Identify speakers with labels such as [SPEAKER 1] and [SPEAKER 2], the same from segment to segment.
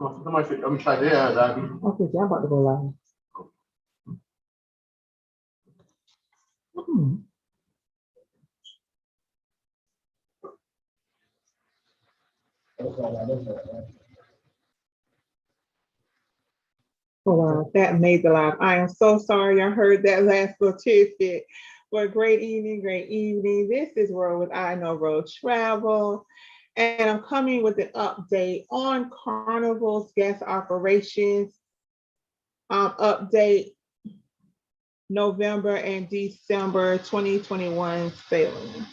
[SPEAKER 1] Somebody should, I'm trying to
[SPEAKER 2] Okay, I'm about to go live. Oh, wow, that made the live. I am so sorry I heard that last little tidbit. But great evening, great evening. This is Road with I Know Road Travel. And I'm coming with an update on Carnival's guest operations update November and December 2021 sailing.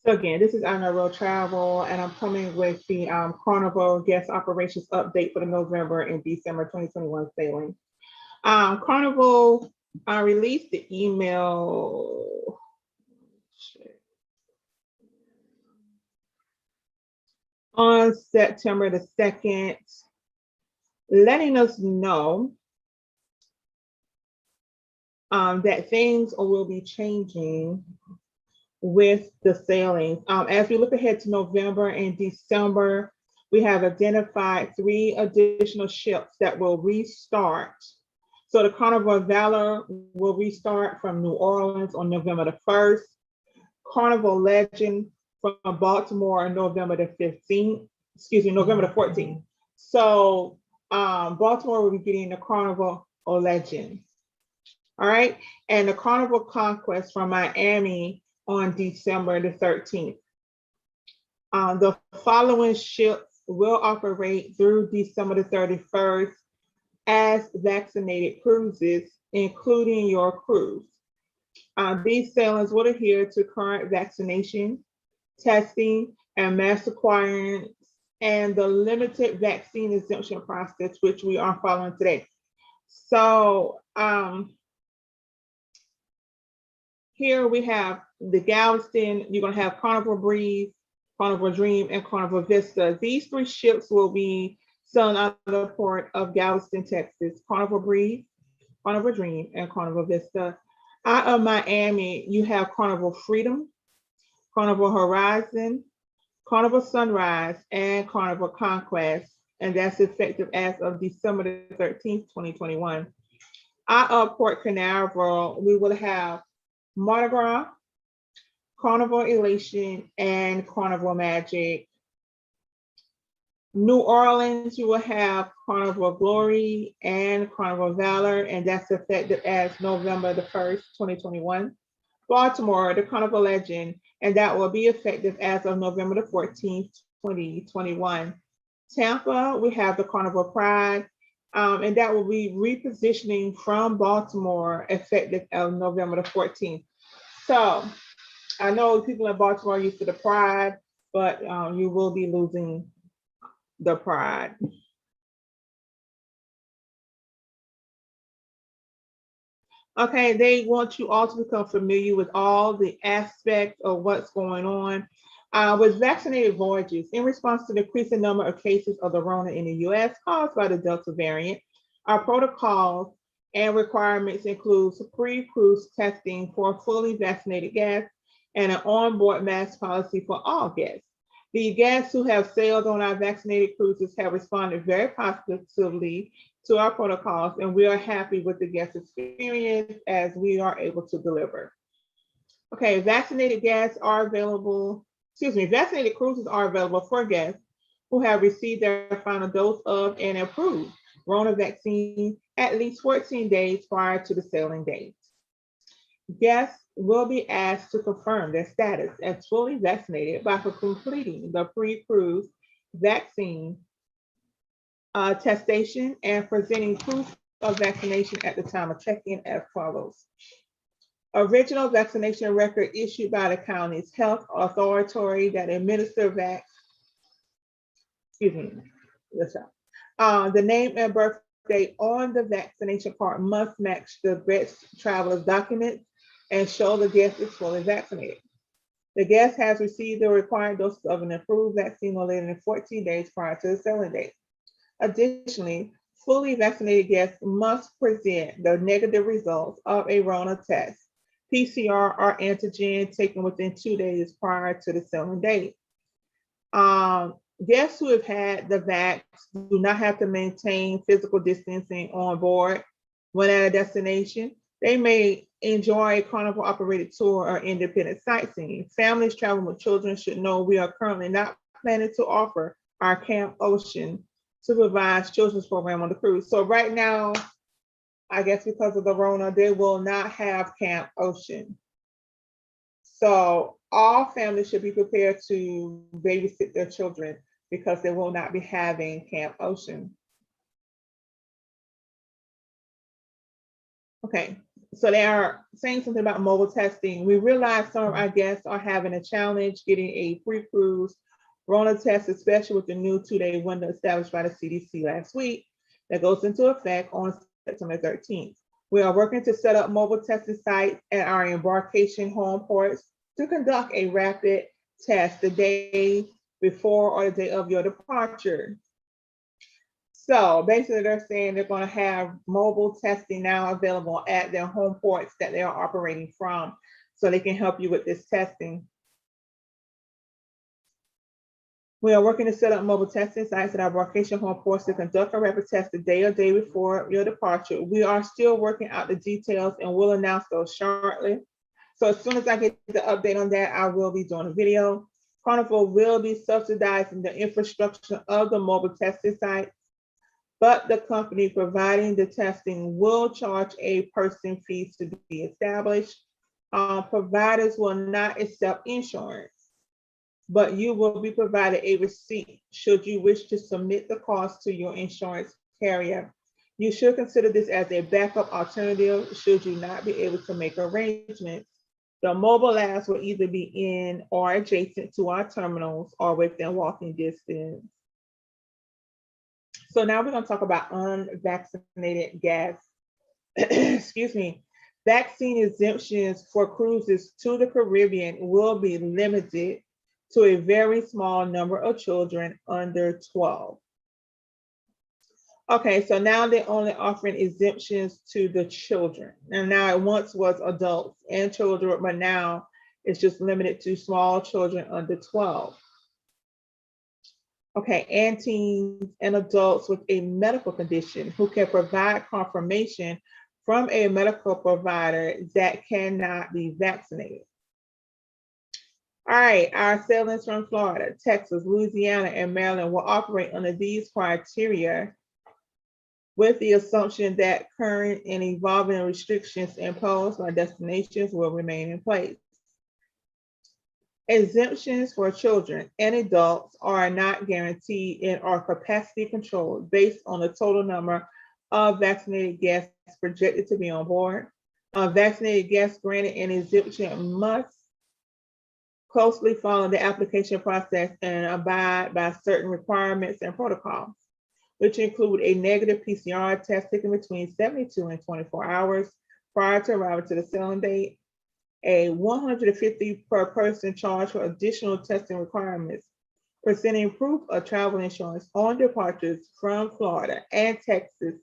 [SPEAKER 2] So again, this is I Know Road Travel, and I'm coming with the Carnival guest operations update for the November and December 2021 sailing. Carnival released the email on September the 2nd, letting us know that things will be changing with the sailings. As we look ahead to November and December, we have identified 3 additional ships that will restart. So the Carnival Valor will restart from New Orleans on November the 1st. Carnival Legend from Baltimore on November the 15th, November the 14th. So Baltimore will be getting the Carnival Legend. All right, and the Carnival Conquest from Miami on December the 13th. The following ships will operate through December the 31st as vaccinated cruises, including your cruise. These sailings will adhere to current vaccination, testing, and mass requirements, and the limited vaccine exemption process, which we are following today. So here we have the Galveston. You're going to have Carnival Breeze, Carnival Dream, and Carnival Vista. These 3 ships will be sailing out of the port of Galveston, Texas. Carnival Breeze, Carnival Dream, and Carnival Vista. Out of Miami, you have Carnival Freedom, Carnival Horizon, Carnival Sunrise, and Carnival Conquest. And that's effective as of December the 13th, 2021. Out of Port Canaveral, we will have Mardi Gras, Carnival Elation, and Carnival Magic. New Orleans, you will have Carnival Glory and Carnival Valor, and that's effective as November the 1st, 2021. Baltimore, the Carnival Legend, and that will be effective as of November the 14th, 2021. Tampa, we have the Carnival Pride, and that will be repositioning from Baltimore effective of November the 14th. So I know people in Baltimore are used to the Pride, but you will be losing the Pride. Okay, they want you all to become familiar with all the aspects of what's going on with vaccinated voyages. In response to the increasing number of cases of the Rona in the US caused by the Delta variant, our protocols and requirements include pre-cruise testing for fully vaccinated guests and an onboard mask policy for all guests. The guests who have sailed on our vaccinated cruises have responded very positively to our protocols, and we are happy with the guest experience as we are able to deliver. Okay, vaccinated cruises are available for guests who have received their final dose of an approved Rona vaccine at least 14 days prior to the sailing date. Guests will be asked to confirm their status as fully vaccinated by completing the pre-cruise vaccine testation and presenting proof of vaccination at the time of check-in as follows. Original vaccination record issued by the county's health authority that administer the name and birth date on the vaccination card must match the guest traveler's documents and show the guest is fully vaccinated. The guest has received the required doses of an approved vaccine no later than 14 days prior to the sailing date. Additionally, fully vaccinated guests must present the negative results of a Rona test PCR or antigen taken within 2 days prior to the sailing date. Guests who have had the vax do not have to maintain physical distancing on board when at a destination. They may enjoy a Carnival operated tour or independent sightseeing. Families traveling with children should know we are currently not planning to offer our Camp Ocean supervised children's program on the cruise. So right now, I guess because of the Rona, they will not have Camp Ocean. So all families should be prepared to babysit their children because they will not be having Camp Ocean. Okay, so they are saying something about mobile testing. We realize some of our guests are having a challenge getting a pre-cruise Rona test, especially with the new 2-day window established by the CDC last week that goes into effect on September 13th. We are working to set up mobile testing sites at our embarkation home ports to conduct a rapid test the day before or the day of your departure. So basically they're saying they're going to have mobile testing now available at their home ports that they are operating from so they can help you with this testing. We are working to set up mobile testing sites at our embarkation home ports to conduct a rapid test the day or day before your departure. We are still working out the details and will announce those shortly. So as soon as I get the update on that, I will be doing a video. Carnival will be subsidizing the infrastructure of the mobile testing site, but the company providing the testing will charge a person fee to be established. Providers will not accept insurance, but you will be provided a receipt should you wish to submit the cost to your insurance carrier. You should consider this as a backup alternative should you not be able to make arrangements. The mobile labs will either be in or adjacent to our terminals or within walking distance. So now we're going to talk about unvaccinated guests. Excuse me. Vaccine exemptions for cruises to the Caribbean will be limited to a very small number of children under 12. Okay, so now they're only offering exemptions to the children. And now it once was adults and children, but now it's just limited to small children under 12. Okay, and teens and adults with a medical condition who can provide confirmation from a medical provider that cannot be vaccinated. All right, our sailings from Florida, Texas, Louisiana, and Maryland will operate under these criteria with the assumption that current and evolving restrictions imposed by destinations will remain in place. Exemptions for children and adults are not guaranteed and are capacity controlled based on the total number of vaccinated guests projected to be on board. Vaccinated guests granted an exemption must closely follow the application process and abide by certain requirements and protocols, which include a negative PCR test taken between 72 and 24 hours prior to arrival to the sailing date, a $150 per person charge for additional testing requirements, presenting proof of travel insurance on departures from Florida and Texas,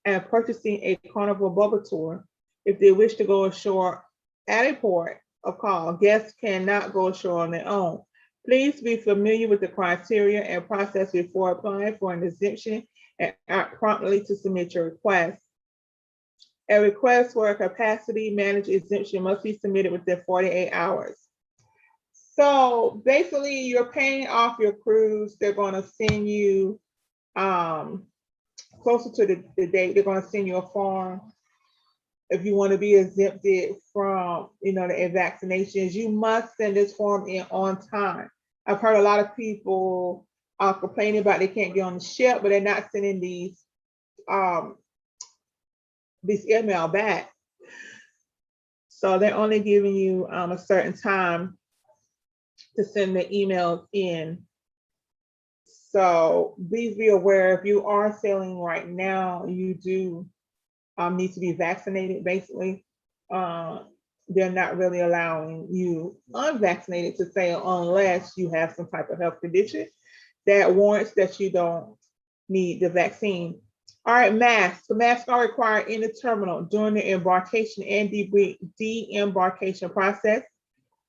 [SPEAKER 2] and purchasing a Carnival bubble tour. If they wish to go ashore at a port of call, guests cannot go ashore on their own. Please be familiar with the criteria and process before applying for an exemption and act promptly to submit your request. A request for a capacity managed exemption must be submitted within 48 hours. So basically, you're paying off your cruise. They're going to send you closer to the date. They're going to send you a form if you want to be exempted from, the vaccinations. You must send this form in on time. I've heard a lot of people complaining about they can't get on the ship, but they're not sending these email back. So they're only giving you a certain time to send the emails in. So please be aware, if you are sailing right now, you do need to be vaccinated, basically. They're not really allowing you unvaccinated to sail unless you have some type of health condition that warrants that you don't need the vaccine. All right, masks. The masks are required in the terminal during the embarkation and de-embarkation process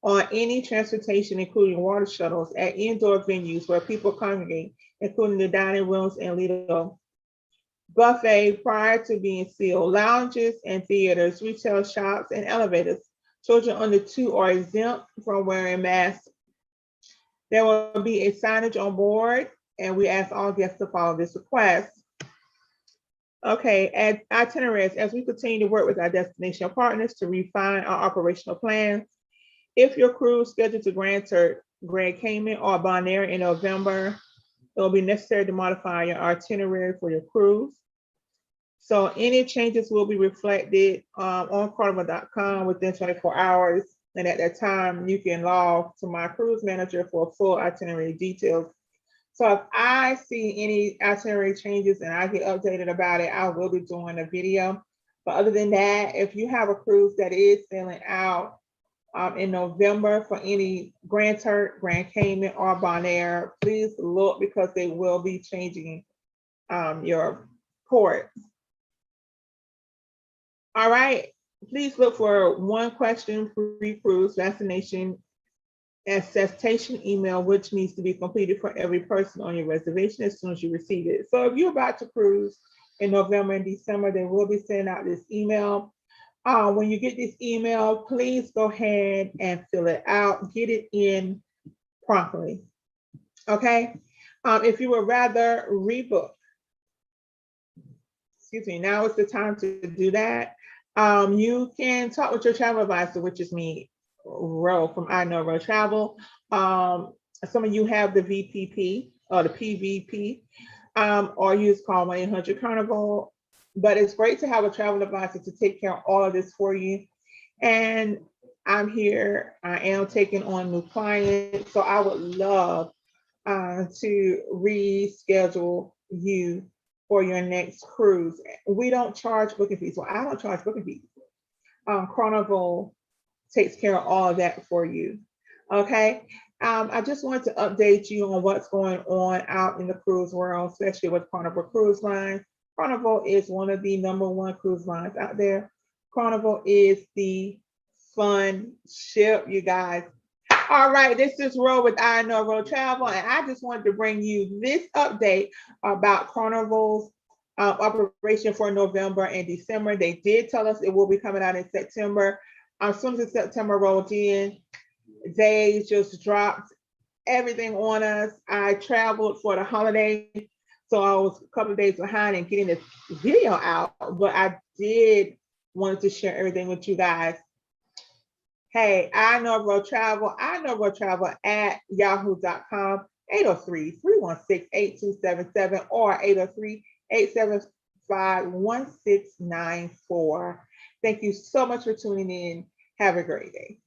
[SPEAKER 2] on any transportation, including water shuttles, at indoor venues where people congregate, including the dining rooms and Lido buffet prior to being sealed, lounges and theaters, retail shops, and elevators. Children under 2 are exempt from wearing masks. There will be a signage on board, and we ask all guests to follow this request. Okay, at Itineraries, as we continue to work with our destination partners to refine our operational plans, if your cruise is scheduled to Grand Cayman or Bonaire in November, it will be necessary to modify your itinerary for your cruise. So any changes will be reflected on Carnival.com within 24 hours. And at that time, you can log to my cruise manager for full itinerary details. So if I see any itinerary changes and I get updated about it, I will be doing a video. But other than that, if you have a cruise that is sailing out in November for any Grand Cayman, or Bonaire, please look because they will be changing your ports. All right, please look for one question pre-cruise vaccination attestation email, which needs to be completed for every person on your reservation as soon as you receive it. So if you're about to cruise in November and December, they will be sending out this email. When you get this email, please go ahead and fill it out, get it in promptly, okay? If you would rather rebook, excuse me, now is the time to do that. You can talk with your travel advisor, which is me, Ro from I Know Ro Travel. Some of you have the VPP or the PVP, or use call 1-800-Carnival. But it's great to have a travel advisor to take care of all of this for you. And I'm here, I am taking on new clients. So I would love to reschedule you for your next cruise. We don't charge booking fees. Well, I don't charge booking fees. Carnival takes care of all of that for you. Okay. I just wanted to update you on what's going on out in the cruise world, especially with Carnival Cruise Line. Carnival is one of the #1 cruise lines out there. Carnival is the fun ship, you guys. All right, this is Ro with I Know Ro Travel, and I just wanted to bring you this update about Carnival's operation for November and December. They did tell us it will be coming out in September. As soon as September rolled in, they just dropped everything on us. I traveled for the holiday, so I was a couple of days behind in getting this video out, but I did wanted to share everything with you guys. Hey, I Know Ro Travel at yahoo.com, 803-316-8277 or 803-875-1694. Thank you so much for tuning in. Have a great day.